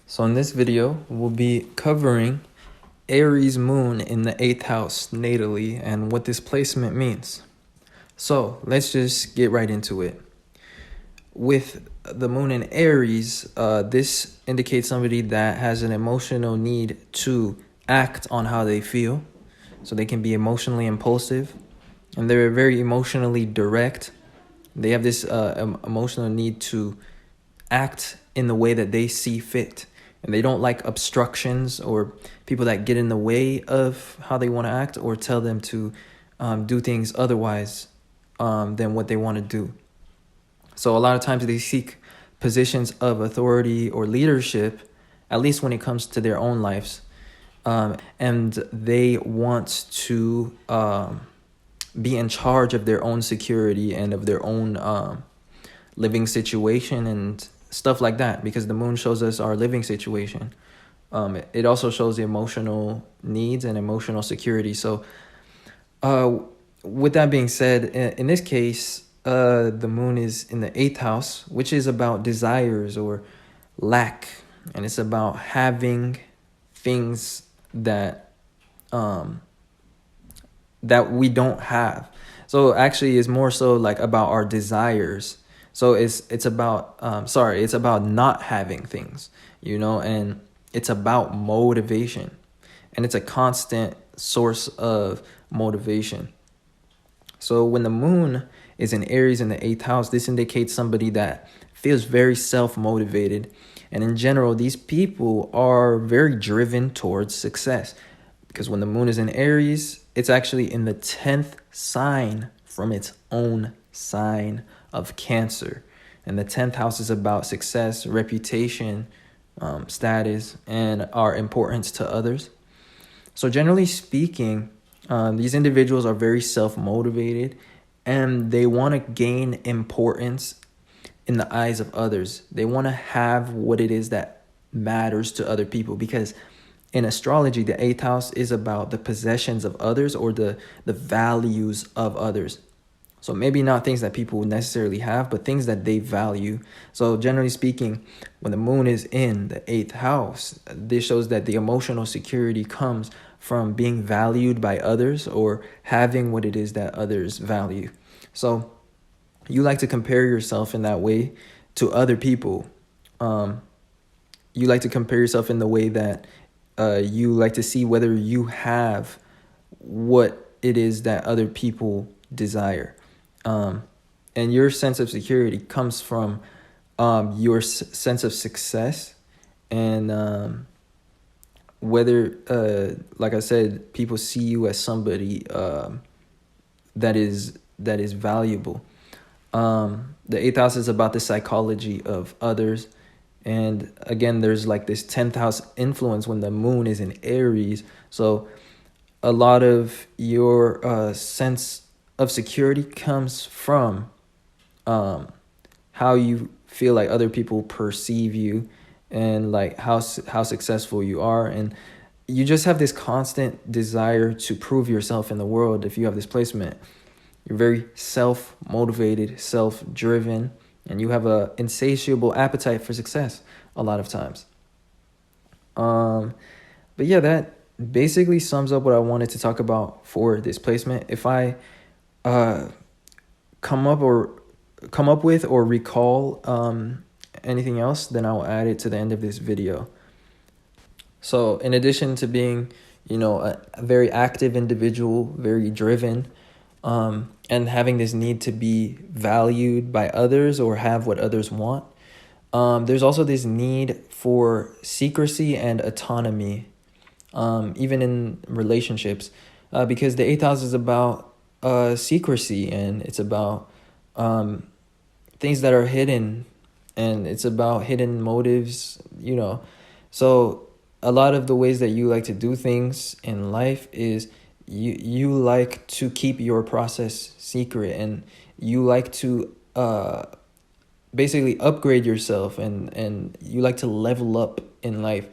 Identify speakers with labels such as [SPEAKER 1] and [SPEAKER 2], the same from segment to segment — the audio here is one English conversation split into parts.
[SPEAKER 1] So in this video, we'll be covering Aries moon in the 8th house natally and what this placement means. So let's just get right into it. With the moon in Aries, this indicates somebody that has an emotional need to act on how they feel. So they can be emotionally impulsive and they're very emotionally direct. They have this emotional need to act in the way that they see fit. And they don't like obstructions or people that get in the way of how they want to act or tell them to do things otherwise than what they want to do. So a lot of times they seek positions of authority or leadership, at least when it comes to their own lives. And they want to be in charge of their own security and of their own living situation and stuff like that, because the moon shows us our living situation. It also shows the emotional needs and emotional security. So with that being said, in this case, the moon is in the 8th house, which is about desires or lack. And it's about having things that that we don't have. So actually it's more so like about our desires. So it's about it's about not having things, and it's about motivation, and it's a constant source of motivation. So when the moon is in Aries in the 8th house, this indicates somebody that feels very self-motivated. And in general, these people are very driven towards success, because when the moon is in Aries, it's actually in the 10th sign from its own sign of Cancer. And the 10th house is about success, reputation, status, and our importance to others. So generally speaking, these individuals are very self-motivated and they want to gain importance in the eyes of others. They want to have what it is that matters to other people, because in astrology, the 8th house is about the possessions of others or the values of others. So maybe not things that people necessarily have, but things that they value. So generally speaking, when the moon is in the 8th house, this shows that the emotional security comes from being valued by others or having what it is that others value. So you like to compare yourself in that way to other people. You like to compare yourself in the way that you like to see whether you have what it is that other people desire. And your sense of security comes from your sense of success, and whether, like I said, people see you as somebody that is valuable. The 8th house is about the psychology of others. And again, there's like this 10th house influence when the moon is in Aries. So a lot of your sense of security comes from how you feel like other people perceive you and like how successful you are. And you just have this constant desire to prove yourself in the world. If you have this placement, you're very self-motivated, self-driven, and you have a insatiable appetite for success a lot of times. But yeah, that basically sums up what I wanted to talk about for this placement. If I come up with or recall anything else, then I'll add it to the end of this video. So in addition to being, a very active individual, very driven, and having this need to be valued by others or have what others want, there's also this need for secrecy and autonomy, even in relationships, because the 8th house is about secrecy, and it's about things that are hidden, and it's about hidden motives, So a lot of the ways that you like to do things in life is you like to keep your process secret, and you like to basically upgrade yourself, and you like to level up in life,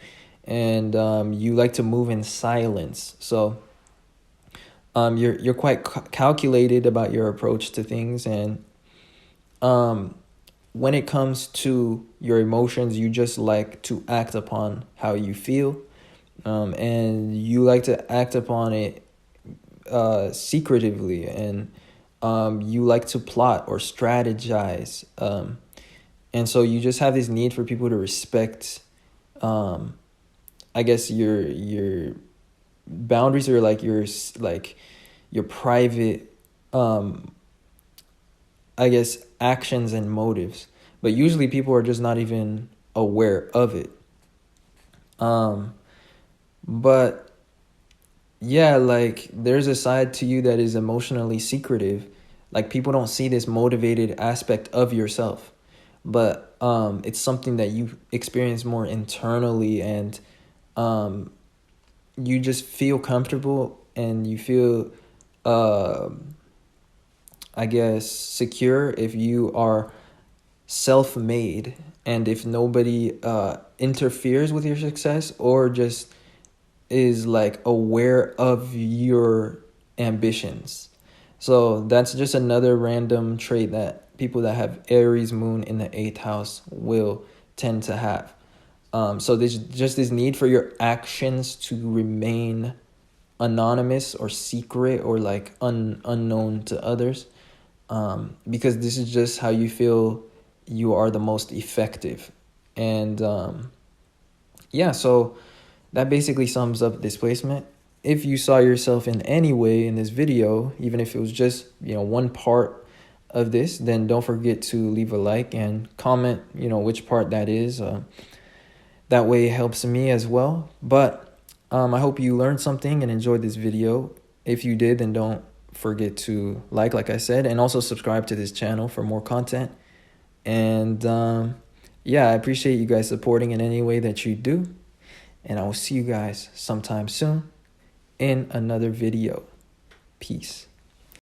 [SPEAKER 1] and you like to move in silence. So you're quite calculated about your approach to things, and when it comes to your emotions, you just like to act upon how you feel, and you like to act upon it secretively, and you like to plot or strategize, and so you just have this need for people to respect, I guess, your boundaries, or like your private, I guess, actions and motives. But usually people are just not even aware of it. But yeah, like, there's a side to you that is emotionally secretive. Like, people don't see this motivated aspect of yourself, but it's something that you experience more internally, and you just feel comfortable, and you feel, I guess, secure if you are self-made, and if nobody interferes with your success, or just is like aware of your ambitions. So that's just another random trait that people that have Aries moon in the 8th house will tend to have. So there's just this need for your actions to remain anonymous or secret, or like unknown to others, because this is just how you feel you are the most effective. And yeah, so that basically sums up this placement. If you saw yourself in any way in this video, even if it was just, one part of this, then don't forget to leave a like and comment, which part that is. That way it helps me as well. But I hope you learned something and enjoyed this video. If you did, then don't forget to like I said, and also subscribe to this channel for more content. And yeah, I appreciate you guys supporting in any way that you do. And I will see you guys sometime soon in another video. Peace.